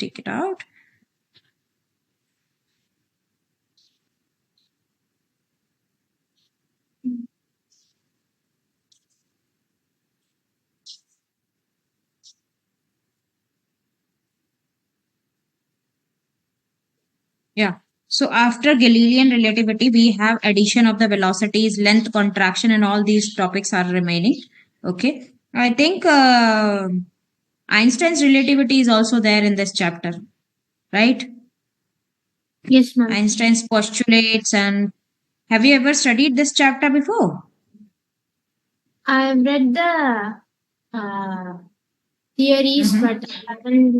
take it out. Yeah. So after Galilean relativity, we have addition of the velocities, length, contraction, and all these topics are remaining. Okay. I think Einstein's relativity is also there in this chapter, right? Yes, ma'am. Einstein's postulates. And have you ever studied this chapter before? I've read the theories, but I haven't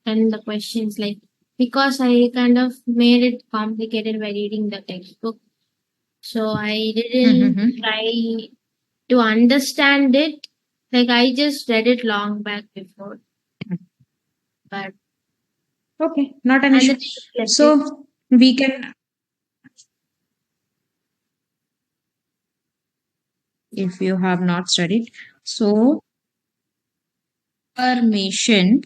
done the questions because I kind of made it complicated by reading the textbook. So I didn't try to understand it. I just read it long back before. But Okay, not an issue. So we can, if you have not studied, so transformation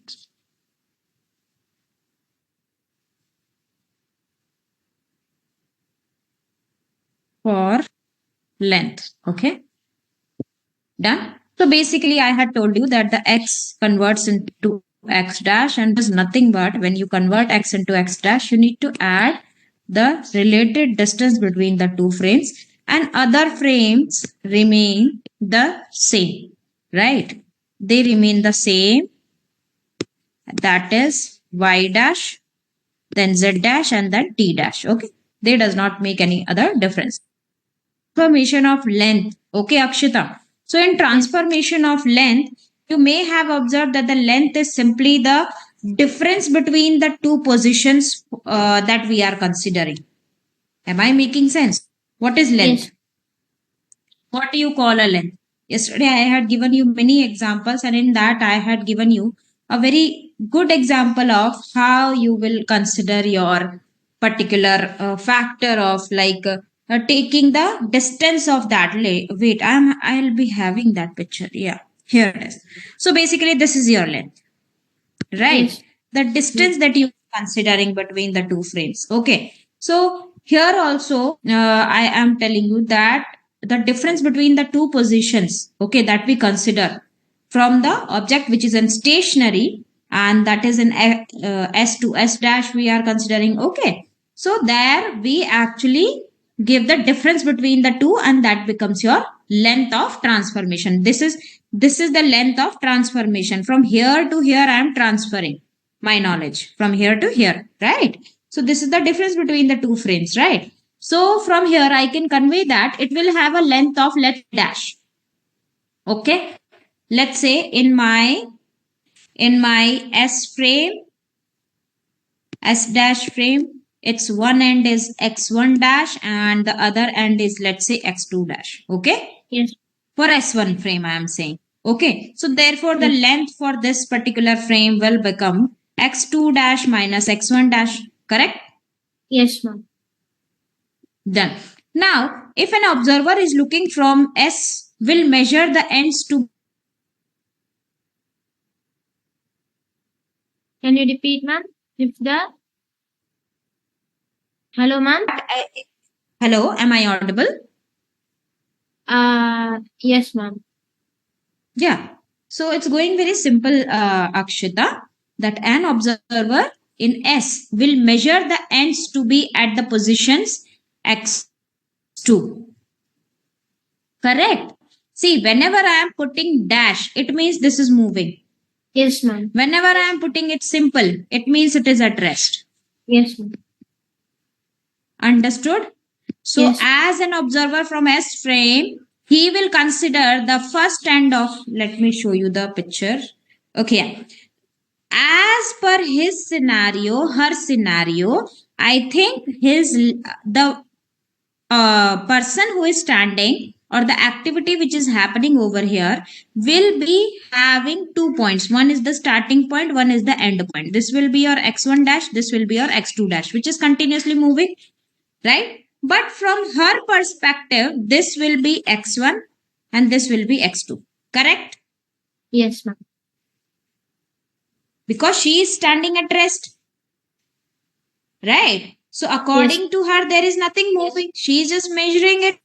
for length. Okay, done. So basically, I had told you that the x converts into x dash, and there's nothing but when you convert x into x dash, you need to add the related distance between the two frames, and other frames remain the same, right? They remain the same. That is y dash, then z dash, and then t dash. Okay, they does not make any other difference. Transformation of length. Okay, Akshita. So in transformation of length, you may have observed that the length is simply the difference between the two positions that we are considering. Am I making sense? What is length? Yes. What do you call a length? Yesterday I had given you many examples, and in that I had given you a very good example of how you will consider your particular factor of taking the distance of that wait, I'll be having that picture. Yeah, here it is. So basically this is your length, right? Yes. The distance that you are considering between the two frames. Okay, so here also I am telling you that the difference between the two positions, okay, that we consider from the object which is in stationary, and that is in s to s dash we are considering. Okay, so there we actually give the difference between the two, and that becomes your length of transformation. This is the length of transformation. From here to here I am transferring my knowledge from here to here, right? So this is the difference between the two frames, right? So from here I can convey that it will have a length of let dash. Okay, let's say in my s frame, s dash frame, its one end is x1 dash and the other end is, let's say, x2 dash. Okay, Yes. for s1 frame I am saying. Okay, so therefore the length for this particular frame will become x2 dash minus x1 dash. Correct? Yes, ma'am. Done. Now if an observer is looking from s, will measure the ends to. Can you repeat, ma'am? If the hello, ma'am. Hello, am I audible? Yes, ma'am. Yeah. So it's going very simple, Akshita, that an observer in S will measure the ends to be at the positions x2. Correct? See, whenever I am putting dash, it means this is moving. Yes, ma'am. Whenever I am putting it simple, it means it is at rest. Yes, ma'am. Understood? So Yes. as an observer from S frame, he will consider the first end of, let me show you the picture. Okay. As per his scenario, her scenario, I think the person who is standing or the activity which is happening over here will be having 2 points. One is the starting point, one is the end point. This will be your x1 dash, this will be your x2 dash, which is continuously moving, right? But from her perspective, this will be x1 and this will be x2. Correct? Yes, ma'am. because she is standing at rest, right? So according to her, there is nothing moving. She is just measuring it.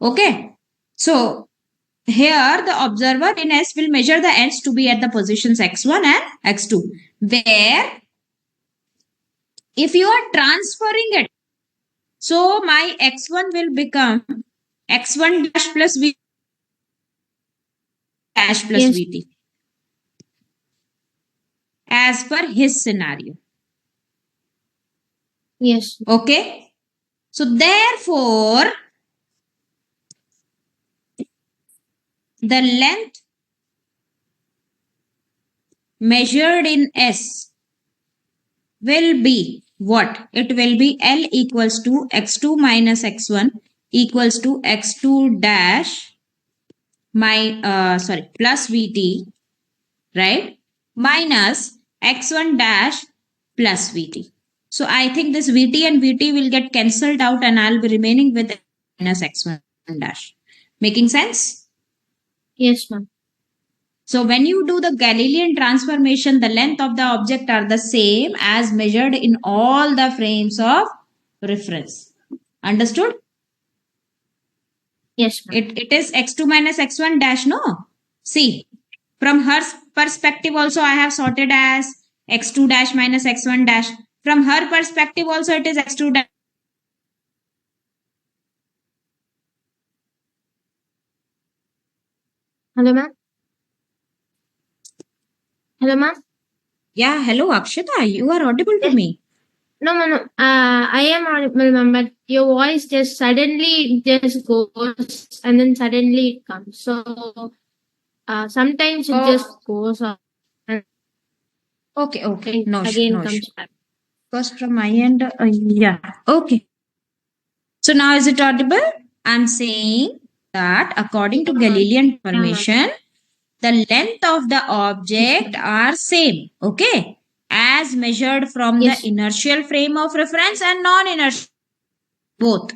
Okay. So here the observer in S will measure the ends to be at the positions x1 and x2, where if you are transferring it, so my x1 will become x1 dash plus v dash plus Yes. vt as per his scenario. Yes. Okay. So therefore, the length measured in S will be what? It will be L equals to x2 minus x1 equals to x2 dash plus vt, right? Minus x1 dash plus vt. So I think this vt and vt will get cancelled out and I'll be remaining with minus x1 dash. Making sense? Yes, ma'am. So when you do the Galilean transformation, the length of the object are the same as measured in all the frames of reference. Understood? Yes, ma'am. It is x2 minus x1 dash, no? See, from her perspective also I have sorted as x2 dash minus x1 dash. From her perspective also it is x2 dash. Hello, ma'am. Hello, ma'am. Yeah, hello Akshita, you are audible to Yes. me. No, no, no. I am audible, ma'am, but your voice just suddenly just goes and then suddenly it comes. So sometimes it just Oh, goes off and okay, no, again no issue. comes back. First from my end, yeah, okay. So now is it audible? I'm saying that according to Yeah, ma'am. Galilean Yeah, ma'am. formation, the length of the Yes, object ma'am. are same, okay, as measured from the Yes. inertial frame of reference and non-inertial both,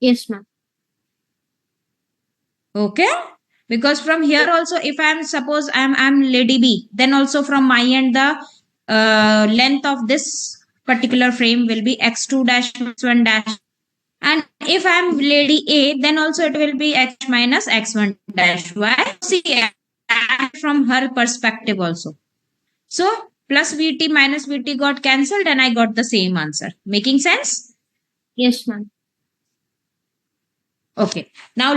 Yes, ma'am. okay. Because from here also, if I'm suppose I'm lady B, then also from my end the length of this particular frame will be x2 dash x1 dash. And if I'm lady A, then also it will be x minus x1 dash y. See, from her perspective also. So plus vt minus vt got cancelled and I got the same answer. Making sense? Yes, ma'am. Okay. Now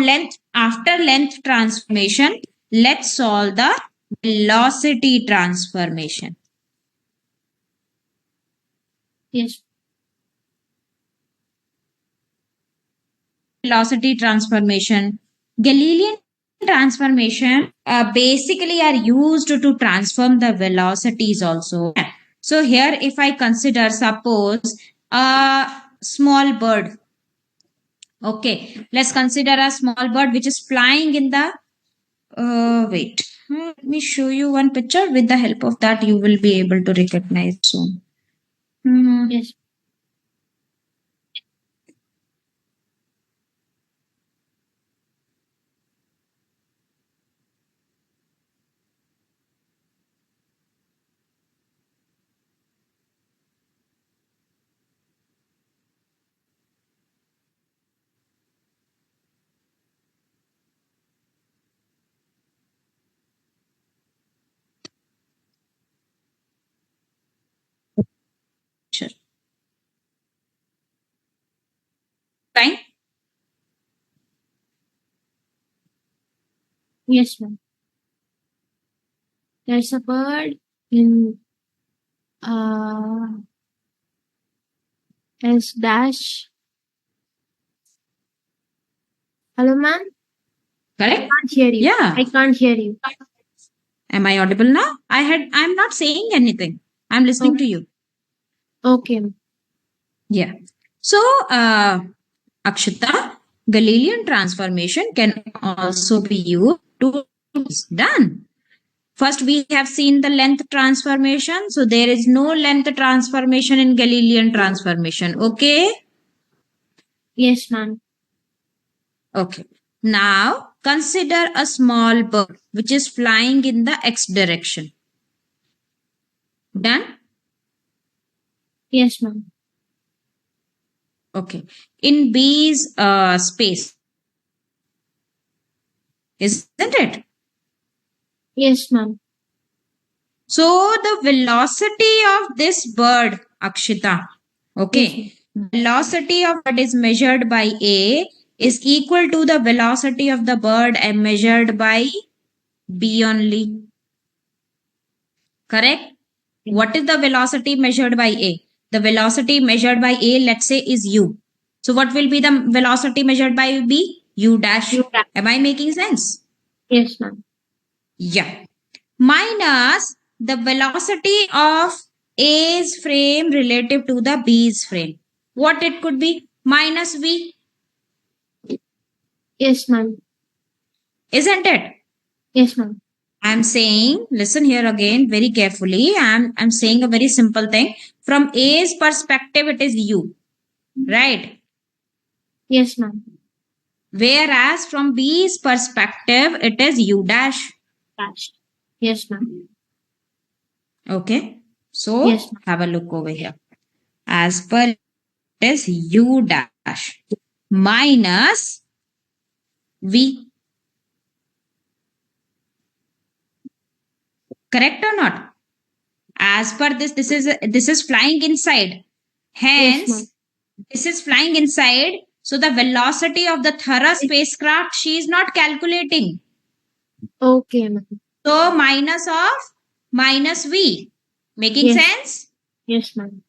after length transformation, let's solve the velocity transformation. Yes. Velocity transformation. Galilean transformation basically are used to transform the velocities also. So here if I consider suppose a small bird. Okay, let's consider a small bird which is flying in the wait. Let me show you one picture. With the help of that you will be able to recognize soon. Yes. Sure. Fine. Yes, ma'am. There's a bird in S dash. Hello, ma'am. Correct? Can't hear you. Yeah. I can't hear you. Am I audible now? I'm not saying anything. I'm listening to Okay. you. Okay. Yeah. So Akshita, Galilean transformation can also be used to done. First, we have seen the length transformation. So there is no length transformation in Galilean transformation. Okay. Yes, ma'am. Okay. Now consider a small bird which is flying in the x direction. Done? Yes, ma'am. Okay. In B's space, isn't it? Yes, ma'am. So the velocity of this bird, Akshita, Yes, ma'am. okay, velocity of bird is measured by A is equal to the velocity of the bird and measured by B only. Correct? What is the velocity measured by A? The velocity measured by A, let's say, is U. So what will be the velocity measured by B? U dash. You can. Am I making sense? Yes, ma'am. Yeah. Minus the velocity of A's frame relative to the B's frame. What it could be? Minus V, Yes, ma'am. isn't it? Yes, ma'am. I'm saying, listen here again very carefully. I'm saying a very simple thing. From A's perspective, it is U, right? Yes, ma'am. Whereas from B's perspective, it is U dash. Dash. Yes, ma'am. Okay. Yes, So ma'am. have a look over here. As per it is U dash minus V. Correct or not? As per this, this is flying inside. Yes, ma'am. Hence, this is flying inside. So the velocity of the Thara It- spacecraft, she is not calculating. Okay, ma'am. So minus of minus V. Making Yes. sense? Yes, ma'am.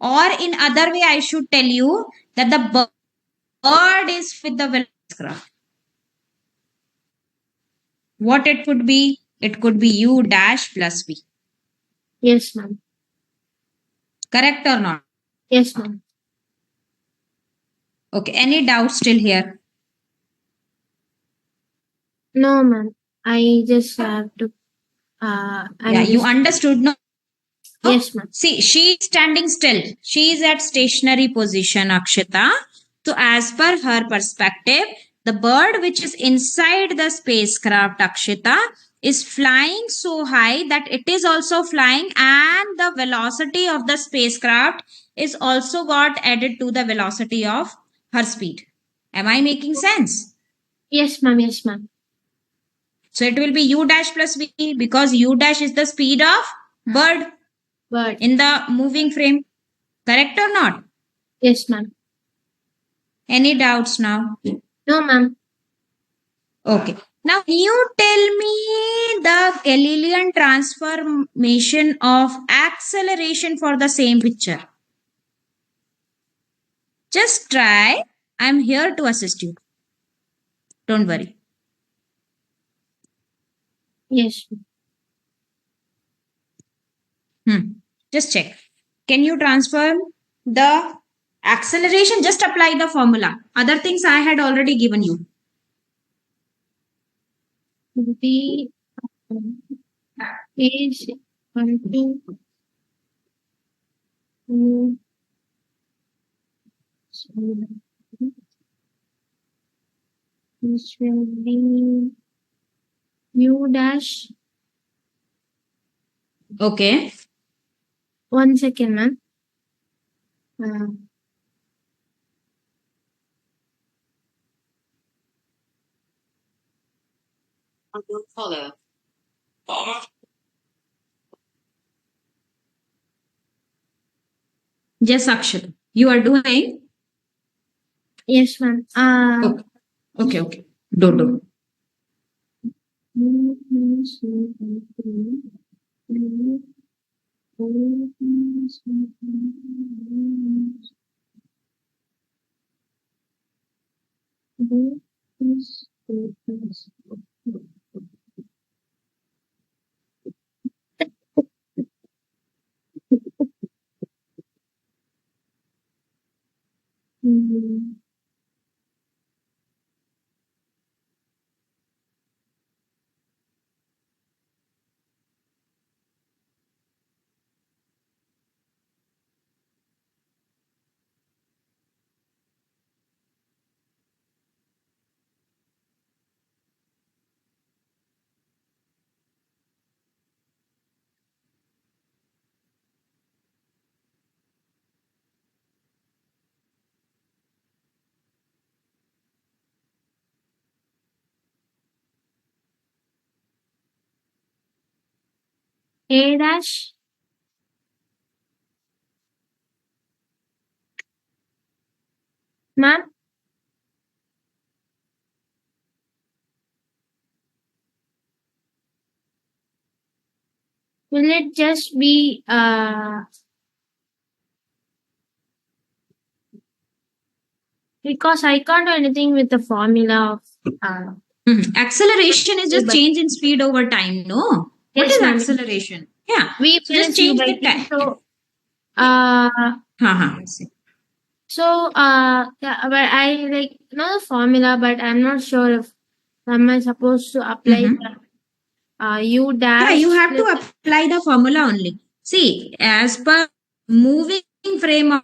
Or in other way, I should tell you that the bird is with the spacecraft. What it could be? It could be U dash plus V. Yes, ma'am. Correct or not? Yes, ma'am. Okay. Any doubt still here? No, ma'am. I just have to. Yeah, I'm you just. understood. No. Yes, ma'am. See, she is standing still. She is at stationary position, Akshita. So, as per her perspective, the bird which is inside the spacecraft, Akshita, is flying so high that it is also flying, and the velocity of the spacecraft is also got added to the velocity of her speed. Am I making sense? Yes, ma'am. Yes, ma'am. So, it will be u dash plus v because u dash is the speed of bird But in the moving frame. Correct or not? yes, ma'am. Any doubts now? No, ma'am. Okay. Now you tell me the Galilean transformation of acceleration for the same picture. Just try. I'm here to assist you. Don't worry. Yes. Just check. Can you transform the acceleration? Just apply the formula. Other things I had already given you. B is equal to U. Which will be U dash. Okay. 1 second, ma'am. Uh, Yes, Akshat. You are doing? yes, ma'am. Okay. Okay. Okay. Do. A dash. Ma'am, will it just be because I can't do anything with the formula of Acceleration is just but change in speed over time, no? What yes, is ma'am. acceleration? Yeah. V So just minus U change by the T. time. So Let's see. yeah, but I like know the formula, but I'm not sure if am I supposed to apply Mhm. the U Yeah, you dash have to plus. apply the formula only. See, as per moving frame of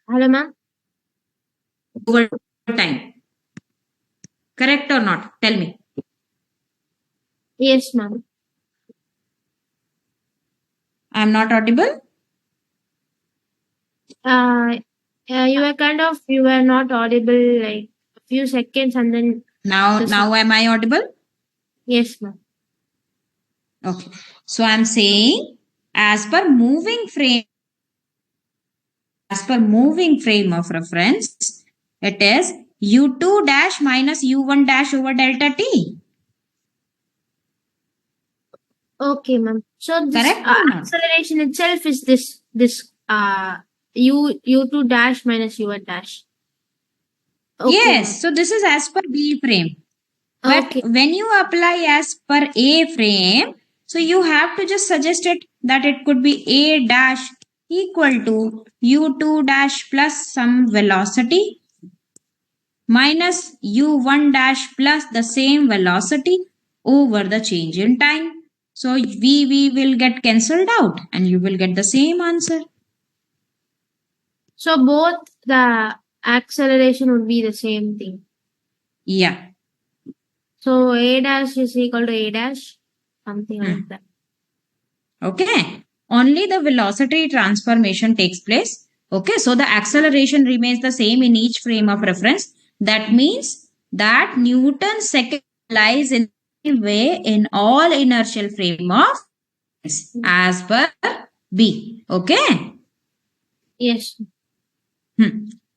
Hello, ma'am. over time. Correct or not? Tell me. Yes, ma'am. I'm not audible. Uh, you were not audible like a few seconds, and then Now, the sound. now am I audible? Yes, ma'am. Okay. So I'm saying as per moving frame, as per moving frame of reference, it is u2 dash minus u1 dash over delta t. Okay, ma'am. So this Correct or not? acceleration itself is this U2 dash minus U1 dash. Okay, ma'am. Yes. So this is as per B frame. But Okay. when you apply as per A frame, so you have to just suggest it that it could be A dash equal to u2 dash plus some velocity minus u1 dash plus the same velocity over the change in time. So v will get cancelled out and you will get the same answer. So both the acceleration would be the same thing. Yeah. So A dash is equal to A dash, something Hmm. like that. Okay. Only the velocity transformation takes place. Okay. So the acceleration remains the same in each frame of reference. That means that Newton's second lies in the same way in all inertial frame of reference as per B. Okay. Yes.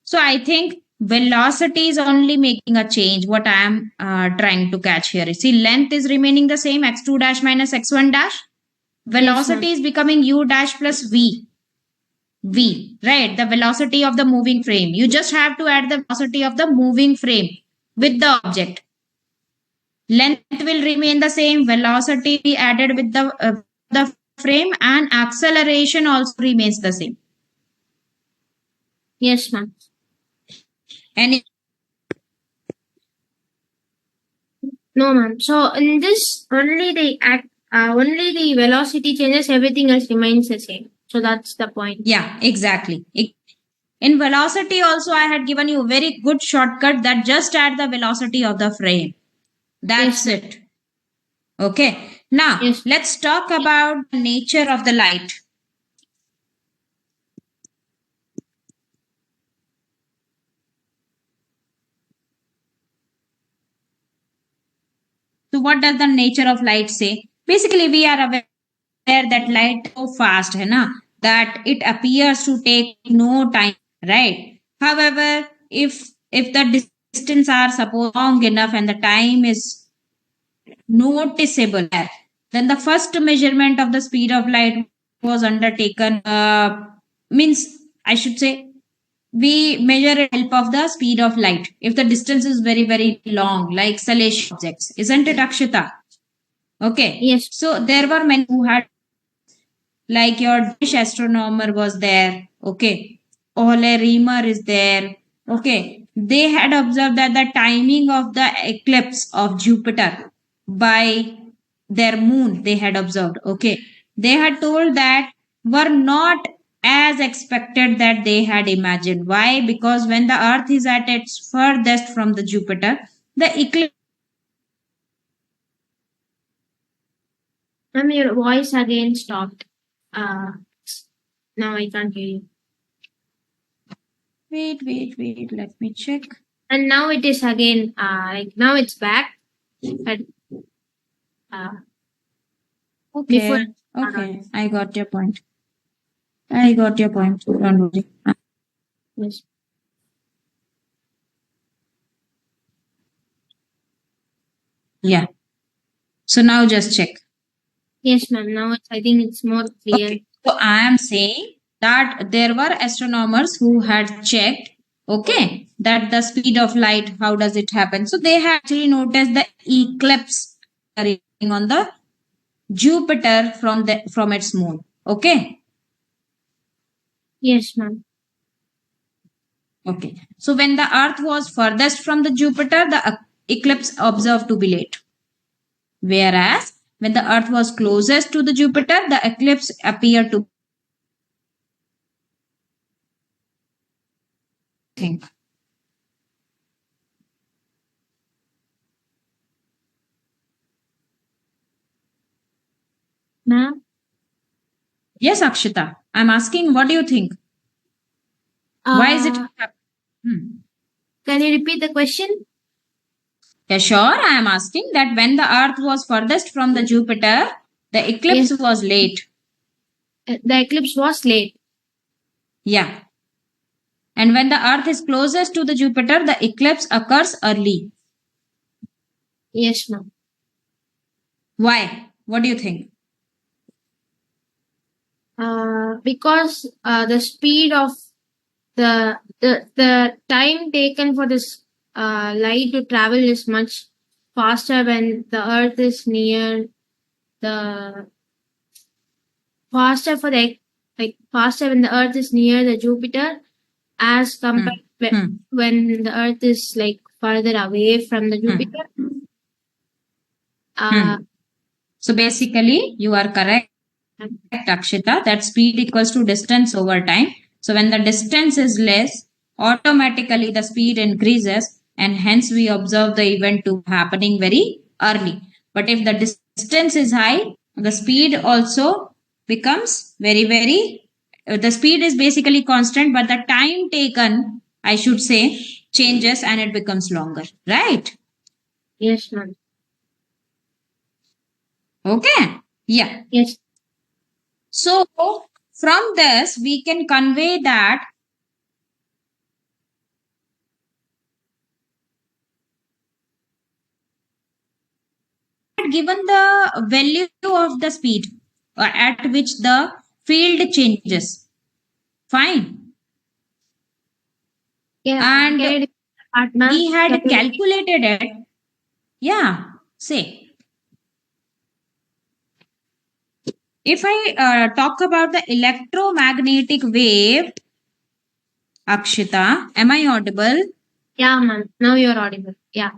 So I think velocity is only making a change. What I am trying to catch here is, see, length is remaining the same, x2 dash minus x1 dash. Yes, ma'am. Velocity is becoming u dash plus v, right? The velocity of the moving frame. You just have to add the velocity of the moving frame with the object. Length will remain the same. Velocity be added with the frame, and acceleration also remains the same. Yes, ma'am. And No, ma'am. So in this, only the velocity changes. Everything else remains the same. So that's the point. yeah, exactly. In velocity also, I had given you a very good shortcut that just add the velocity of the frame. Yes, That's ma'am. it. Okay. Now, Yes. let's talk about the nature of the light. So, what does the nature of light say? Basically, we are aware that light is so fast hai na, that it appears to take no time, right? However, if the distance are suppose long enough and the time is noticeable, then the first measurement of the speed of light was undertaken. Means I should say we measure with help of the speed of light if the distance is very very long, like celestial objects, isn't it, Akshita? Okay, Yes. so there were many who had, like your Danish astronomer was there. Okay, Ole Reamer is there. Okay, they had observed that the timing of the eclipse of Jupiter by their moon, they had observed. Okay, they had told that were not as expected that they had imagined. Why? Because when the Earth is at its furthest from the Jupiter, the eclipse. Ma'am, your voice again stopped. Uh, Now I can't hear you. Wait. Let me check. And now it is again. Like now it's back. But before. Okay. Okay. I got your point. I got your point. Don't worry. Yes. Yeah. So now just check. Yes, ma'am. Now I think it's more clear. Okay. So I am saying that there were astronomers who had checked, okay, that the speed of light, how does it happen? So they had actually noticed the eclipse occurring on the Jupiter from its moon. Okay. Yes, ma'am. Okay. So when the Earth was furthest from the Jupiter, the eclipse observed to be late. Whereas when the Earth was closest to the Jupiter, the eclipse appeared to think. Ma'am. Yes, Akshita. I'm asking, what do you think? Why is it happening? Can you repeat the question? Yeah, sure. I am asking that when the Earth was furthest from the Jupiter, the eclipse Yes. was late. The eclipse was late. Yeah. And when the Earth is closest to the Jupiter, the eclipse occurs early. Yes, ma'am. Why? What do you think? Because the speed of the time taken for this light to travel is much faster when the Earth is near the faster for the like faster when the Earth is near the Jupiter as compared when the Earth is like further away from the Jupiter. So basically, you are correct, Akshita, that speed equals to distance over time. So when the distance is less, automatically the speed increases, and hence we observe the event to happening very early. But if the distance is high, the speed also becomes the speed is basically constant, but the time taken, I should say, changes and it becomes longer, right? Yes, ma'am. Okay. Yeah. Yes. So from this, we can convey that given the value of the speed at which the field changes. Fine. Yeah. And Can you repeat the part, ma'am? we had Can you repeat? calculated it. Yeah. Say, if I talk about the electromagnetic wave, Akshita, am I audible? Yeah, ma'am. Now you're audible. Yeah.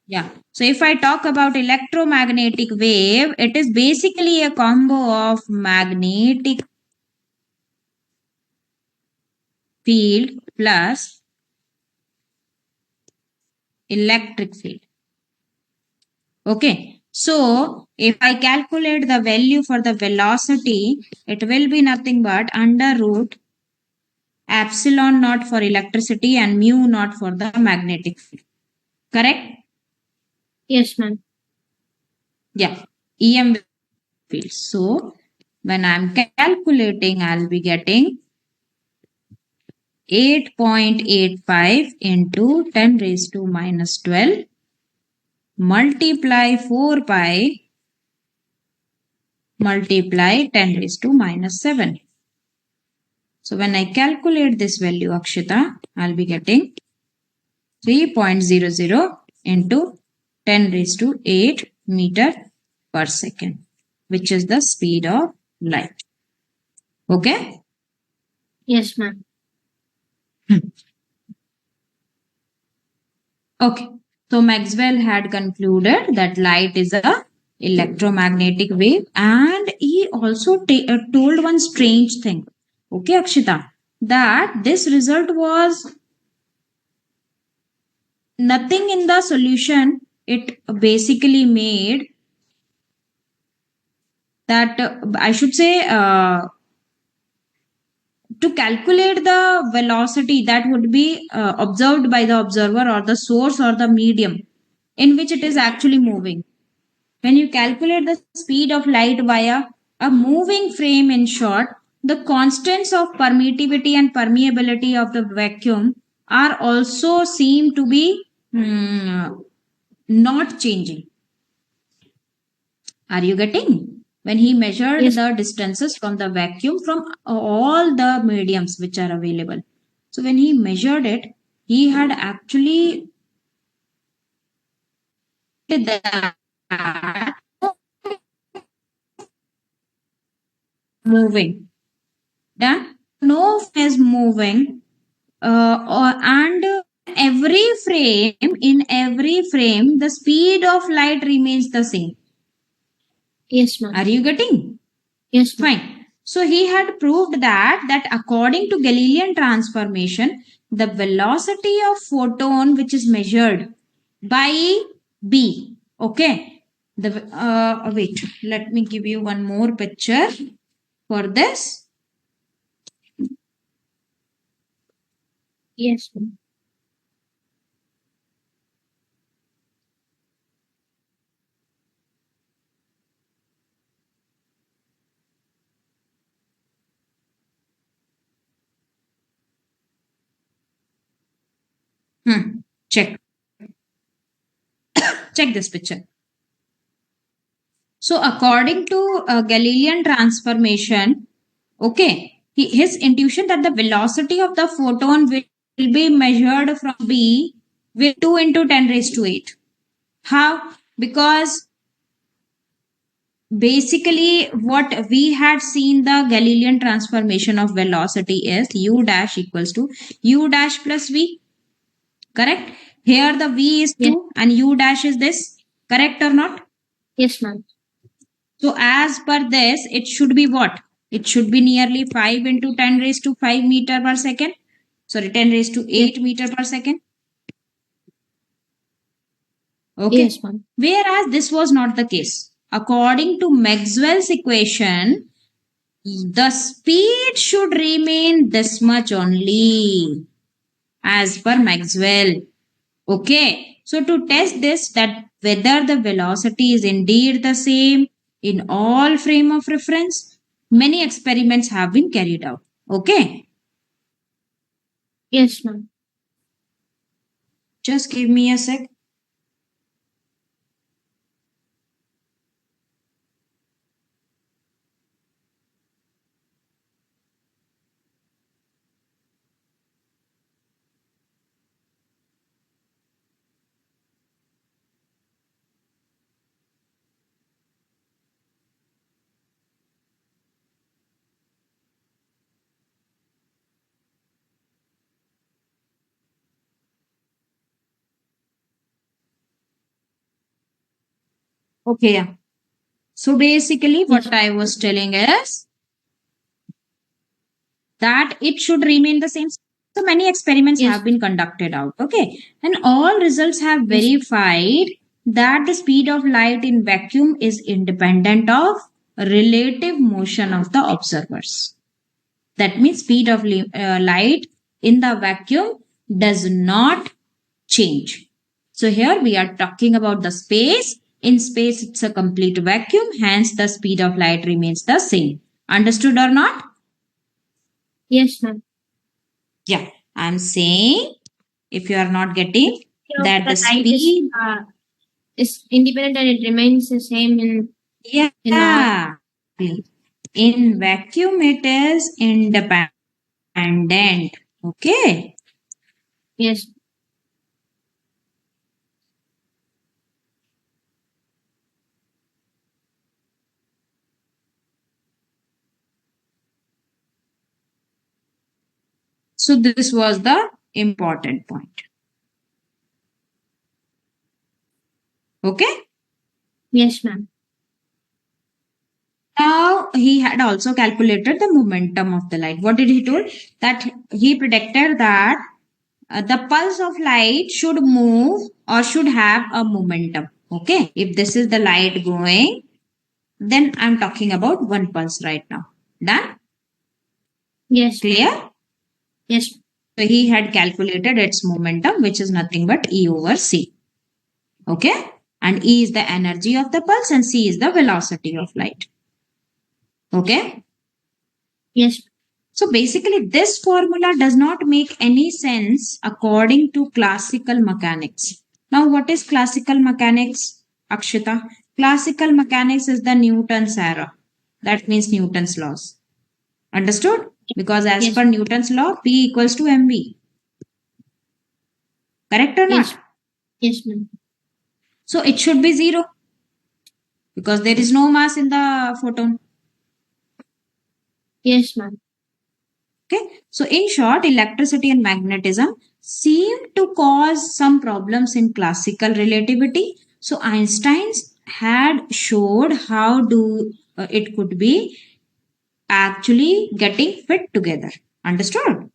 Yeah. So if I talk about electromagnetic wave, it is basically a combo of magnetic field plus electric field. Okay. So if I calculate the value for the velocity, it will be nothing but under root epsilon naught for electricity and mu naught for the magnetic field. Correct? Yes, ma'am. Yeah. EM field. So when I'm calculating, I'll be getting 8.85 into 10 raised to minus 12 multiply 4 pi multiply 10 raised to minus 7. So when I calculate this value, Akshita, I'll be getting 3.00 into 10 raised to 8 meter per second, which is the speed of light. Okay? Yes, ma'am. Okay. So Maxwell had concluded that light is a electromagnetic wave, and he also told one strange thing. Okay, Akshita, that this result was nothing in the solution. It basically made that I should say to calculate the velocity that would be observed by the observer or the source or the medium in which it is actually moving. when you calculate the speed of light via a moving frame, in short, the constants of permittivity and permeability of the vacuum are also seem to be not changing. Are you getting? When he measured Yes. the distances from the vacuum from all the mediums which are available. So when he measured it, he had actually that moving. Done? No is moving, and in every frame, the speed of light remains the same. Yes, ma'am. Are you getting? Yes, ma'am. Fine. So he had proved that according to Galilean transformation, the velocity of photon which is measured by B. Okay. Wait, let me give you one more picture for this. Yes, ma'am. Check. Check this picture. So according to Galilean transformation, okay, his intuition that the velocity of the photon will be measured from B with 2 into 10 raised to 8. How? Because basically what we had seen the Galilean transformation of velocity is u dash equals to u dash plus v. Correct? Here the v is 2 Yes. and u dash is this. Correct or not? Yes, ma'am. So as per this, it should be what? It should be nearly 5 into 10 raised to 5 meter per second. Sorry, 10 raised to 8 Yes. meter per second. Okay. Yes, ma'am. Whereas this was not the case. According to Maxwell's equation, the speed should remain this much only as per Maxwell. Okay. So to test this, that whether the velocity is indeed the same in all frame of reference, many experiments have been carried out. Okay. Yes, ma'am. Just give me a sec. Okay. Yeah. So basically, Yes. what I was telling is that it should remain the same. So many experiments Yes. have been conducted out. Okay. And all results have Yes. verified that the speed of light in vacuum is independent of relative motion of the observers. That means speed of light in the vacuum does not change. So here we are talking about the space. In space, it's a complete vacuum. Hence, the speed of light remains the same. Understood or not? Yes, ma'am. Yeah. I'm saying if you are not getting that The the light speed. is independent and it remains the same in all. Yeah. In vacuum, it is independent. Okay. Yes. So this was the important point. Okay. Yes, ma'am. Now he had also calculated the momentum of the light. What did he told? That he predicted that the pulse of light should move or should have a momentum. Okay. If this is the light going, then I'm talking about one pulse right now. Done? Yes. Clear? Yes. So he had calculated its momentum, which is nothing but E over C. Okay. and E is the energy of the pulse and C is the velocity of light. Okay. Yes. So basically, this formula does not make any sense according to classical mechanics. Now, what is classical mechanics, Akshita? Classical mechanics is the Newton's era. That means Newton's laws. Understood? Because as Yes. per Newton's law, P equals to mv. Correct or Yes. not? Yes, ma'am. So it should be 0 because there is no mass in the photon. Yes, ma'am. Okay. So in short, electricity and magnetism seem to cause some problems in classical relativity. So Einstein's had showed how it could be actually getting fit together. Understood?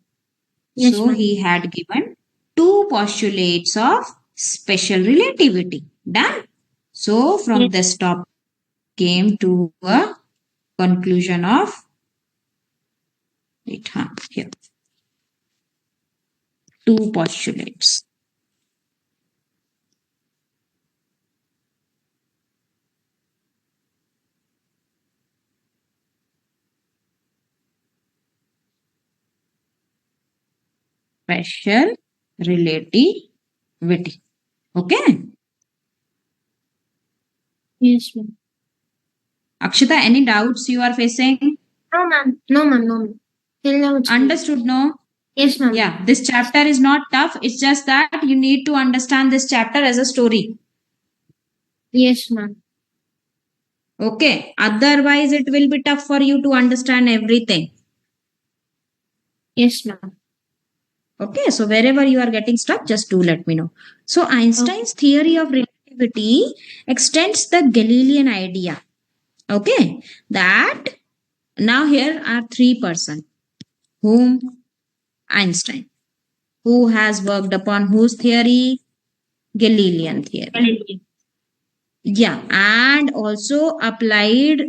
Yes, So ma'am. he had given two postulates of special relativity. Done. So from Yes. this topic came to a conclusion of here. Two postulates. Special relativity. Okay. Yes, ma'am. Akshita, any doubts you are facing? No, ma'am. No, ma'am. No, ma'am. Till now it's clear. Understood, no? Yes, ma'am. Yeah, this chapter is not tough. It's just that you need to understand this chapter as a story. Yes, ma'am. Okay. Otherwise, it will be tough for you to understand everything. Yes, ma'am. Okay. So wherever you are getting stuck, just do let me know. So Einstein's theory of relativity extends the Galilean idea. Okay. That now here are three persons. Whom? Einstein. Who has worked upon whose theory? Galilean theory. Galilean. Yeah. And also applied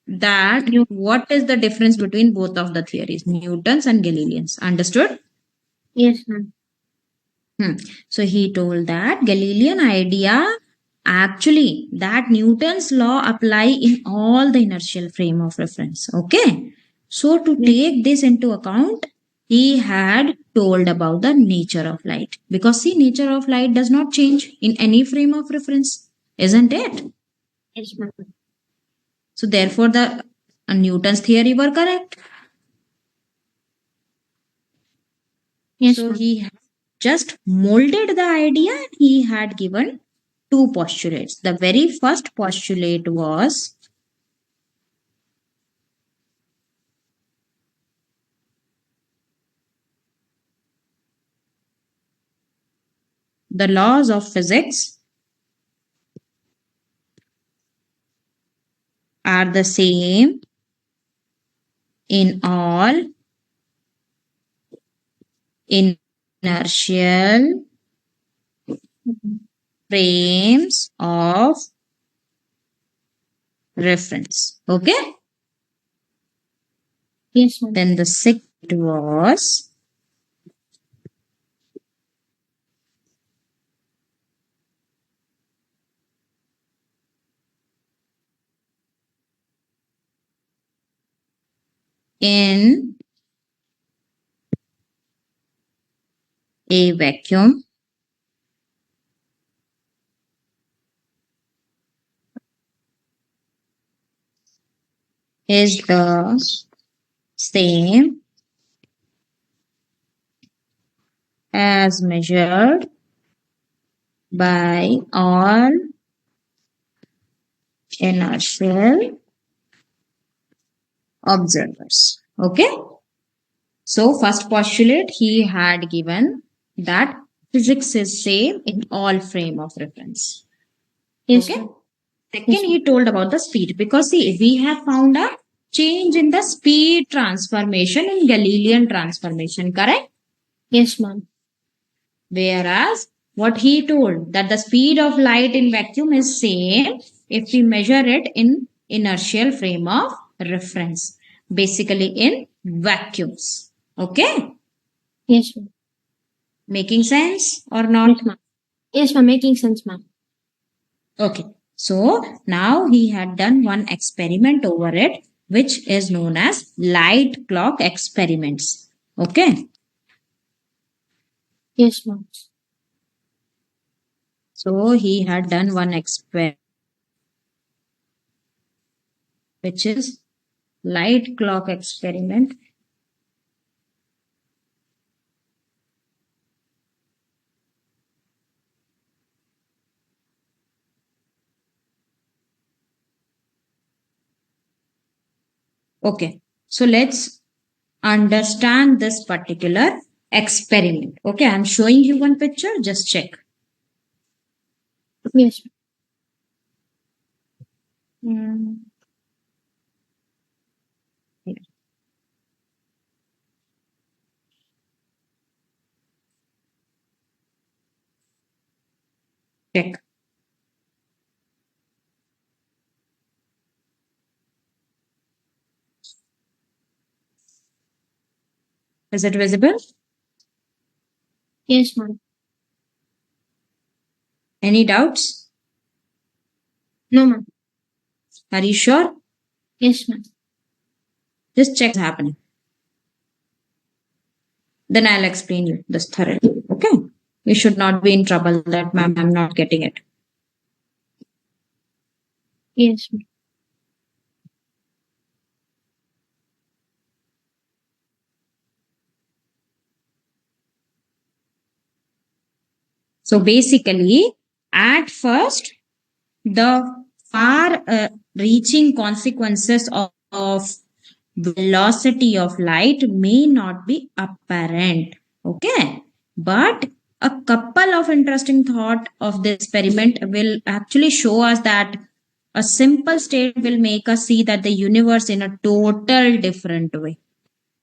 that what is the difference between both of the theories, Newton's and Galilean's. Understood? Yes, ma'am. So he told that Galilean idea actually that Newton's law apply in all the inertial frame of reference. Okay. So to take this into account, he had told about the nature of light because see, nature of light does not change in any frame of reference, isn't it? Yes, ma'am. So therefore, the Newton's theory were correct. Yes, So ma'am. he had just molded the idea and he had given two postulates. The very first postulate was the laws of physics are the same in all inertial frames of reference. Okay. Yes, ma'am. Then the second was in a vacuum is the same as measured by all inertial observers. Okay. So first postulate he had given that physics is same in all frame of reference. Yes, Okay. ma'am. Second, he told about the speed because see, we have found a change in the speed transformation in Galilean transformation, correct? Yes, ma'am. Whereas what he told that the speed of light in vacuum is same if we measure it in inertial frame of reference, basically in vacuums. Okay, Yes, ma'am. making sense or not? Yes, ma'am. Yes, ma'am. Making sense, ma'am. Okay. So now he had done one experiment over it, which is known as light clock experiments. Okay. Yes, ma'am. So he had done one experiment, which is light clock experiment. Okay. So let's understand this particular experiment. Okay. I'm showing you one picture. Just check. Yes, Hmm. Check. Is it visible? yes, ma'am. Any doubts? No, ma'am. Are you sure? Yes, ma'am. Just check what's happening. Then I'll explain you this thoroughly. Okay. You should not be in trouble that, ma'am, I'm not getting it. Yes, ma'am. So basically, at first, the far reaching consequences of velocity of light may not be apparent. Okay. But a couple of interesting thought of the experiment will actually show us that a simple state will make us see that the universe in a total different way.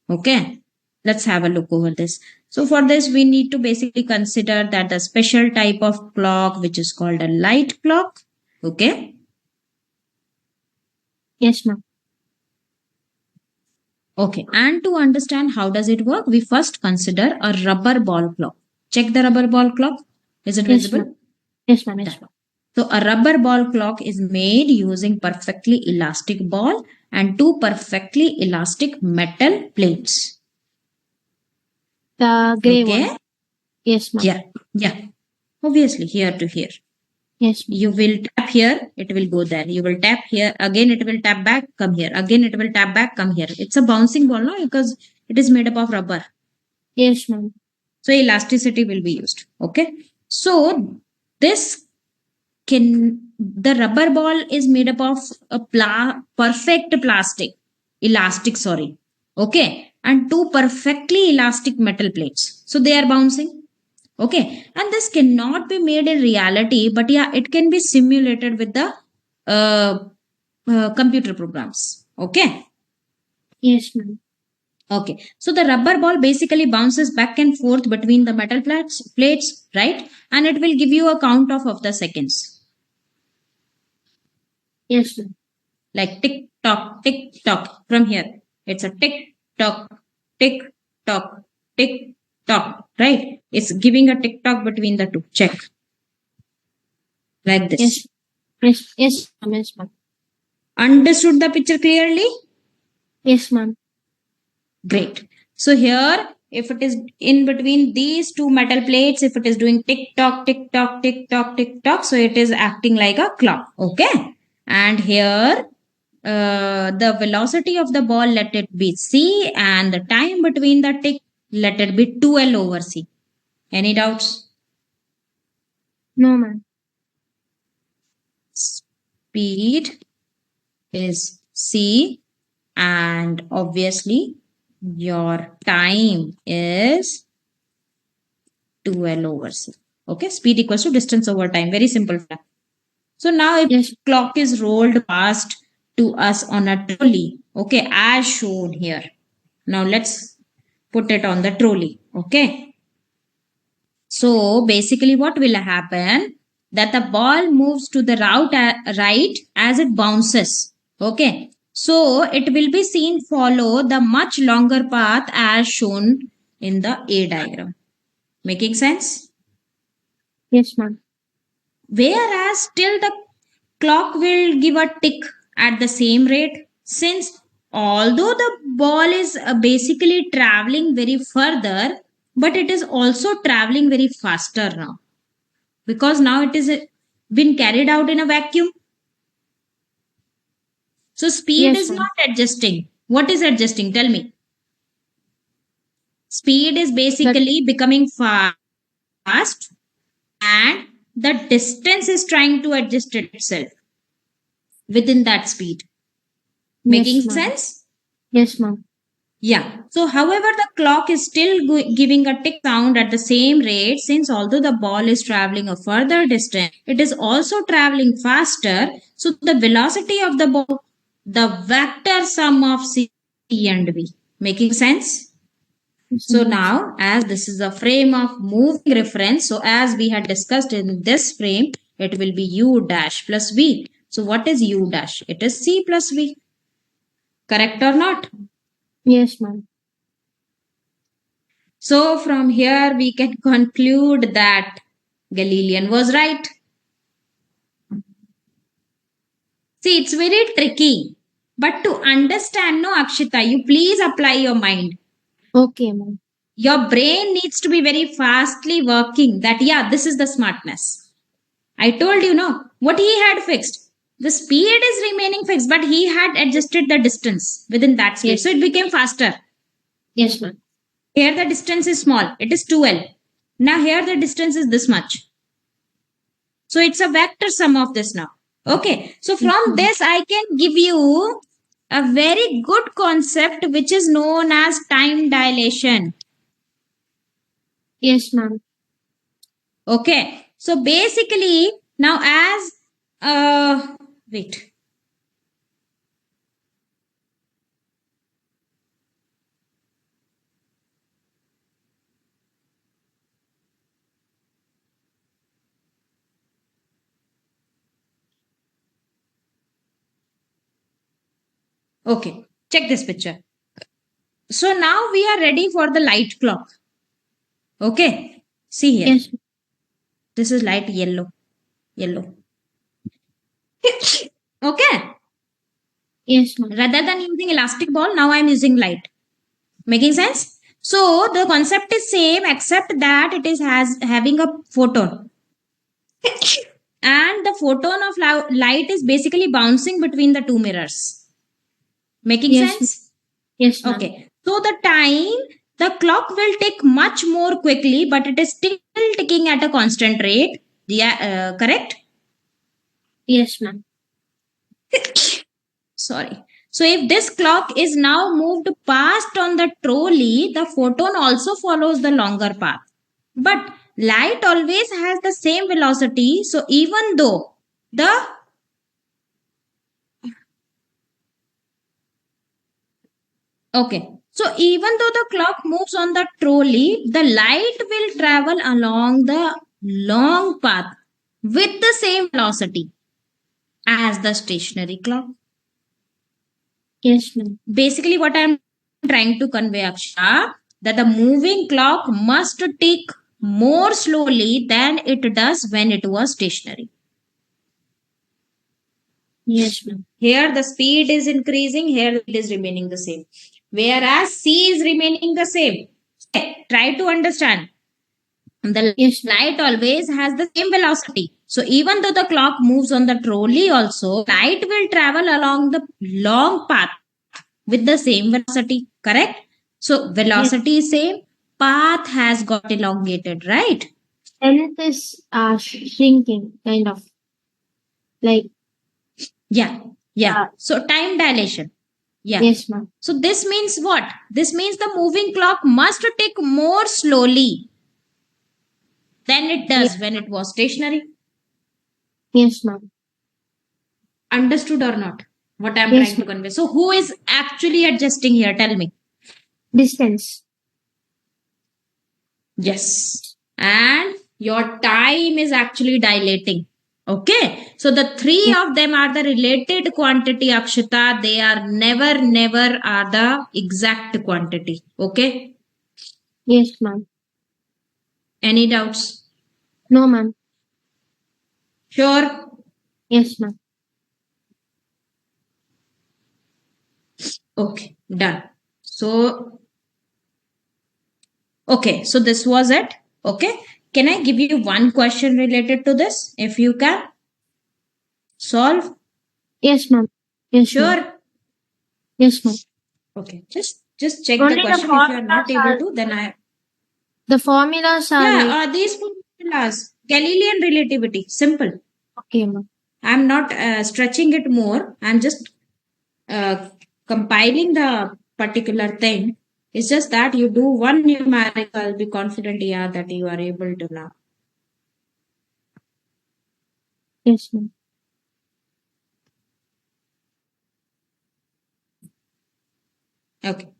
Okay, let's have a look over this. So for this, we need to basically consider that the special type of clock, which is called a light clock. Okay. Yes, ma'am. Okay. And to understand how does it work, we first consider a rubber ball clock. Check the rubber ball clock. Is it Yes, visible? ma'am. Yes, ma'am. Yes, Done. ma'am. So a rubber ball clock is made using perfectly elastic ball and two perfectly elastic metal plates. The gray Okay. one. Yes, ma'am. Yeah. Yeah. Obviously, here to here. Yes, ma'am. You will tap here, it will go there. You will tap here, again it will tap back, come here. Again it will tap back, come here. It's a bouncing ball, no? Because it is made up of rubber. Yes, ma'am. So elasticity will be used. Okay. So this the rubber ball is made up of a perfect elastic, sorry. Okay. And two perfectly elastic metal plates. So they are bouncing. Okay. And this cannot be made in reality, but yeah, it can be simulated with the uh, computer programs. Okay. Yes, ma'am. Okay. So the rubber ball basically bounces back and forth between the metal plates, right? And it will give you a count of the seconds. Yes, ma'am. Like tick tock from here. It's a tick tock, tick tock, right? It's giving a tick tock between the two. Check. Like Yes. this. Yes. Yes, ma'am. Yes, ma'am. Understood the picture clearly? Yes, ma'am. Great. So here, if it is in between these two metal plates, if it is doing tick tock, tick tock, tick tock, tick tock, so it is acting like a clock. Okay. And here, the velocity of the ball, let it be c, and the time between the tick, let it be 2l over c. Any doubts? No, ma'am. Speed is c, and obviously your time is 2l over c. Okay, speed equals to distance over time. Very simple fact. So now if Yes. clock is rolled past to us on a trolley, okay, as shown here. Now let's put it on the trolley. Okay. So basically what will happen, that the ball moves to the right as it bounces. Okay. So it will be seen follow the much longer path as shown in the A diagram. Making sense? Yes, ma'am. Whereas still the clock will give a tick at the same rate, since although the ball is basically traveling very further, but it is also traveling very faster now, because now it is been carried out in a vacuum. So speed Yes, is ma'am. not adjusting. What is adjusting? Tell me. Speed is That basically becoming fast, and the distance is trying to adjust itself within that speed. Making yes, ma'am. sense? Yes, ma'am. Yeah. So, however, the clock is still giving a tick sound at the same rate, since although the ball is traveling a further distance, it is also traveling faster. So, the velocity of the ball, the vector sum of C and V. Making sense? Yes, So, ma'am. now as this is a frame of moving reference, so as we had discussed in this frame, it will be U dash plus V. So, what is U dash? It is C plus V. Correct or not? Yes, ma'am. So from here we can conclude that Galilean was right. See, it's very tricky. But to understand, no, Akshita, you please apply your mind. Okay, ma'am. Your brain needs to be very fastly working that, yeah, this is the smartness. I told you, no, what he had fixed. The speed is remaining fixed, but he had adjusted the distance within that speed. Yes. So it became faster. Yes, ma'am. Here the distance is small. It is 2L. Now here the distance is this much. So it's a vector sum of this now. Okay. So Yes, from ma'am. this, I can give you a very good concept which is known as time dilation. Yes, ma'am. Okay. So basically, now as wait. Okay. Check this picture. So now we are ready for the light clock. Okay. See here. Yes. This is light yellow. Yellow. Okay. Yes, ma'am. Rather than using elastic ball, now I am using light. Making sense? So the concept is same except that it is has having a photon. And the photon of light is basically bouncing between the two mirrors. Making Yes. sense? Yes, ma'am. Okay. So the time, the clock will tick much more quickly, but it is still ticking at a constant rate. Yeah, correct? Yes, ma'am. Sorry. So if this clock is now moved past on the trolley, the photon also follows the longer path. But light always has the same velocity. So even though the okay, so even though the clock moves on the trolley, the light will travel along the long path with the same velocity as the stationary clock. Yes, ma'am. Basically, what I'm trying to convey, Aksha, that the moving clock must tick more slowly than it does when it was stationary. Yes, ma'am. Here the speed is increasing, here it is remaining the same. Whereas C is remaining the same. Okay, try to understand. The Yes, ma'am. light always has the same velocity. So even though the clock moves on the trolley also, light will travel along the long path with the same velocity. Correct? So Yes. velocity is same, path has got elongated, right? Length is shrinking, kind of like. Yeah, yeah. Uh, So time dilation. Yeah. yes, ma'am. So this means what? This means the moving clock must tick more slowly than it Yes, does when it was stationary. yes, ma'am. Understood or not? What I'm Yes, trying to ma'am. convey. So who is actually adjusting here? Tell me. Distance. Yes. And your time is actually dilating. Okay. So the three Yes, of them are the related quantity, Akshita. They are never are the exact quantity. Okay. yes, ma'am. Any doubts? No, ma'am. Sure. Yes, ma'am. Okay, done. So, okay, so this was it. Okay. Can I give you one question related to this? If you can solve? Yes, ma'am. Yes, ma'am. Sure. Yes, ma'am. Okay. Just check the Only the question. If you are not formulas able are to, then I the formulas are like yeah, these formulas. Galilean relativity. Simple. okay, ma'am. I'm not stretching it more. I'm just uh, compiling the particular thing. It's just that you do one numerical, be confident, yeah, that you are able to now. Yes, ma'am. Okay.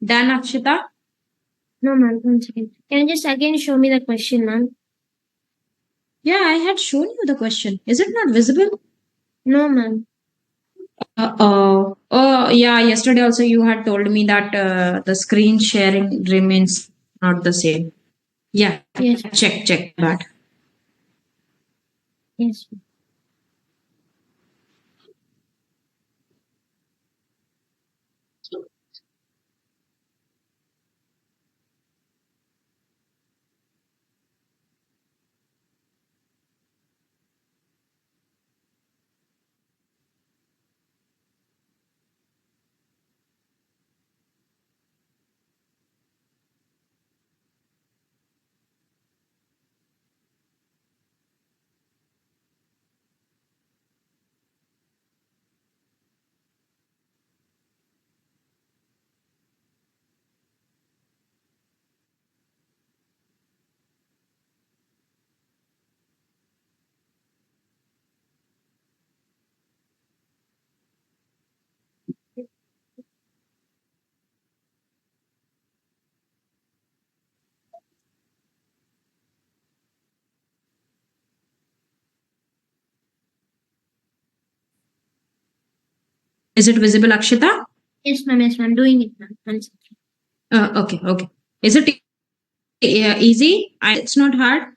Done, Akshita? No, ma'am. 1 second. Can you just again show me the question, ma'am? Yeah, I had shown you the question. Is it not visible? No, ma'am. Oh, yeah. Yesterday also you had told me that the screen sharing remains not the same. Yeah, Yes, check that. yes. Is it visible, Akshita? Yes, ma'am. Yes, ma'am. Doing it, ma'am. 1 second. Okay. Is it easy? It's not hard.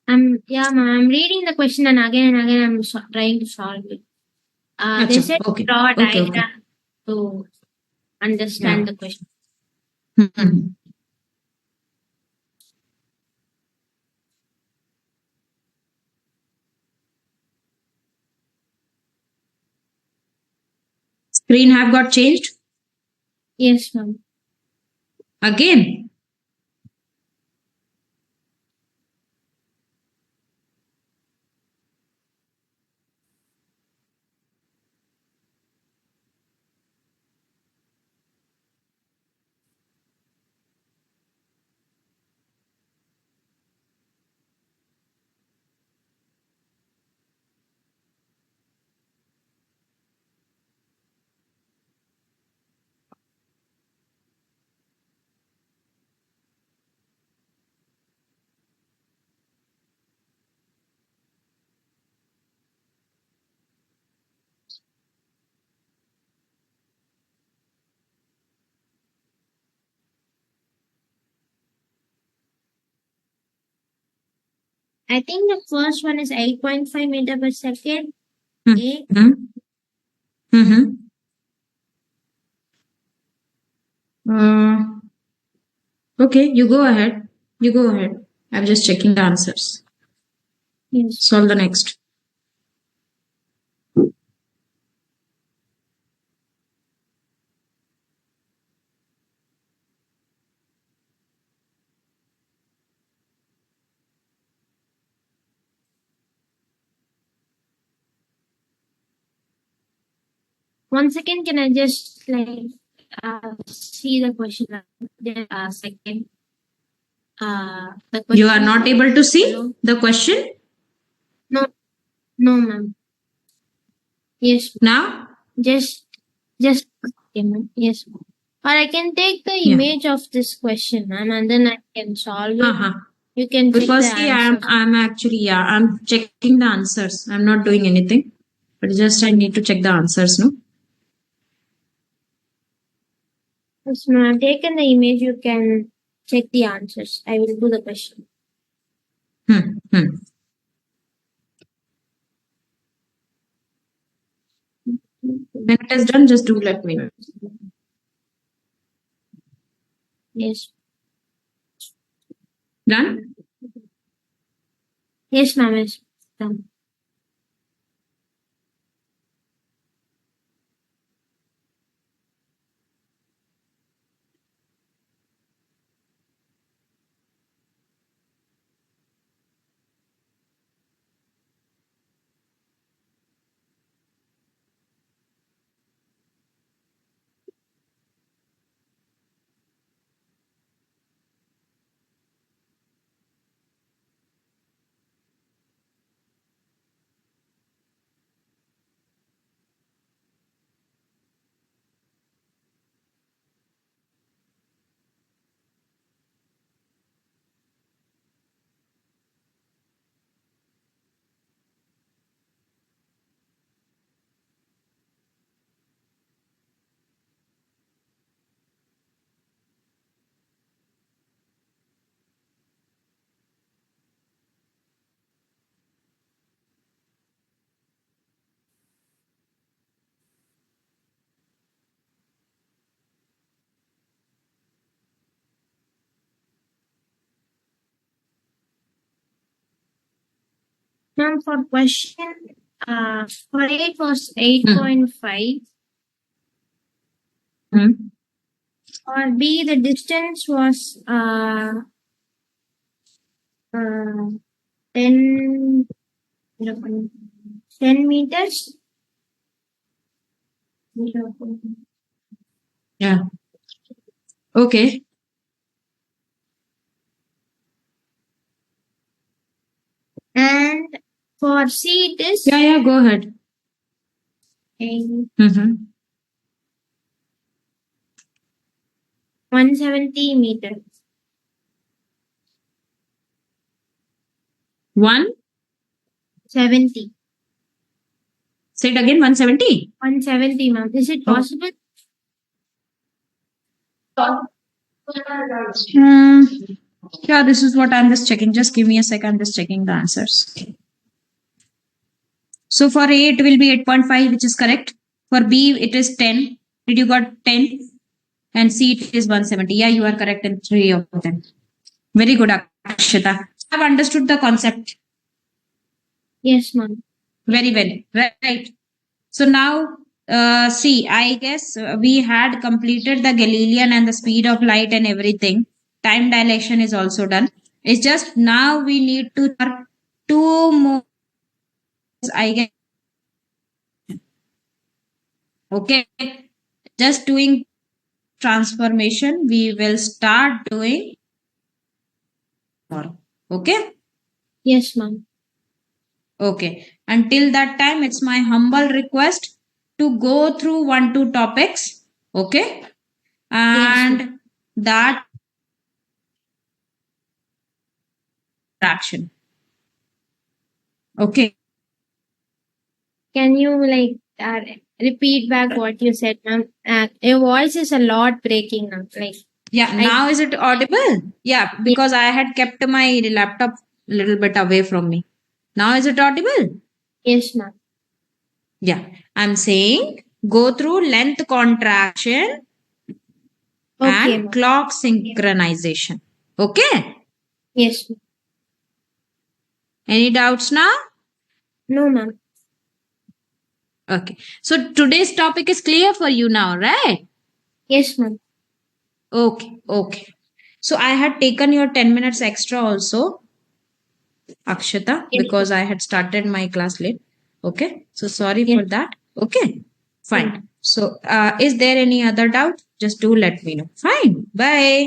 Yeah, ma'am. I'm reading the question and again I'm trying to solve it. They Acha, said okay. draw a Okay. diagram to understand Yeah. the question. Mhm. Screen have got changed Yes, ma'am. again. I think the first one is 8.5 meter per second. A. Mm-hmm. Mm-hmm. Okay, you go ahead. You go ahead. I'm just checking the answers. Yes. Solve the next. One second, can I just see the question? Second. The question. You are not able to see Hello? the question No, no, ma'am. Yes, now? just okay, ma'am. Yes, ma'am. Or I can take the Yeah. image of this question, ma'am, and then I can solve it. Uh-huh. You can check Because the see, answers. I'm actually I'm checking the answers. I'm not doing anything, but just I need to check the answers. No. Yes, ma'am. I've taken the image. You can check the answers. I will do the question. Hmm. When it is done, just do let me know. Yes. Done? Yes, ma'am. Yes. Done. Ma'am, for question, for it was 8.5. Hmm. Or B, the distance was 10, 10 meters. Yeah. Okay. And for C, it is Yeah. Go ahead. 170 meters. 70. Say it again. 170. 170, ma'am. Is it Oh. possible? Yeah, this is what I'm just checking. Just give me a second. I'm just checking the answers. So for A, it will be 8.5, which is correct. For B, it is 10. Did you got 10? And C, it is 170. Yeah, you are correct in 3 of them. Very good, Akshita. I've understood the concept Yes, ma'am. very well. Right. So now, see, I guess we had completed the Galilean and the speed of light and everything. Time dilation is also done. It's just now we need to two more. I guess. Okay. Just doing transformation. We will start doing more. Okay. Yes, ma'am. Okay. Until that time, it's my humble request to go through 1-2 topics. Okay. And Yes, that action. Okay. can you repeat back what you said, ma'am? Your voice is a lot breaking now. Yeah. Now is it audible? Yeah. Because I had kept my laptop a little bit away from me. Now is it audible? Yes, ma'am. Yeah. I'm saying go through length contraction Okay, and ma'am. clock synchronization. Okay. Yes. Any doubts now? No, ma'am. Okay. So today's topic is clear for you now, right? Yes, ma'am. Okay. Okay. So I had taken your 10 minutes extra also, Akshata, Yes, because I had started my class late. Okay. So sorry yes, for that. Okay. yes. Fine. So is there any other doubt? Just do let me know. Fine. Bye.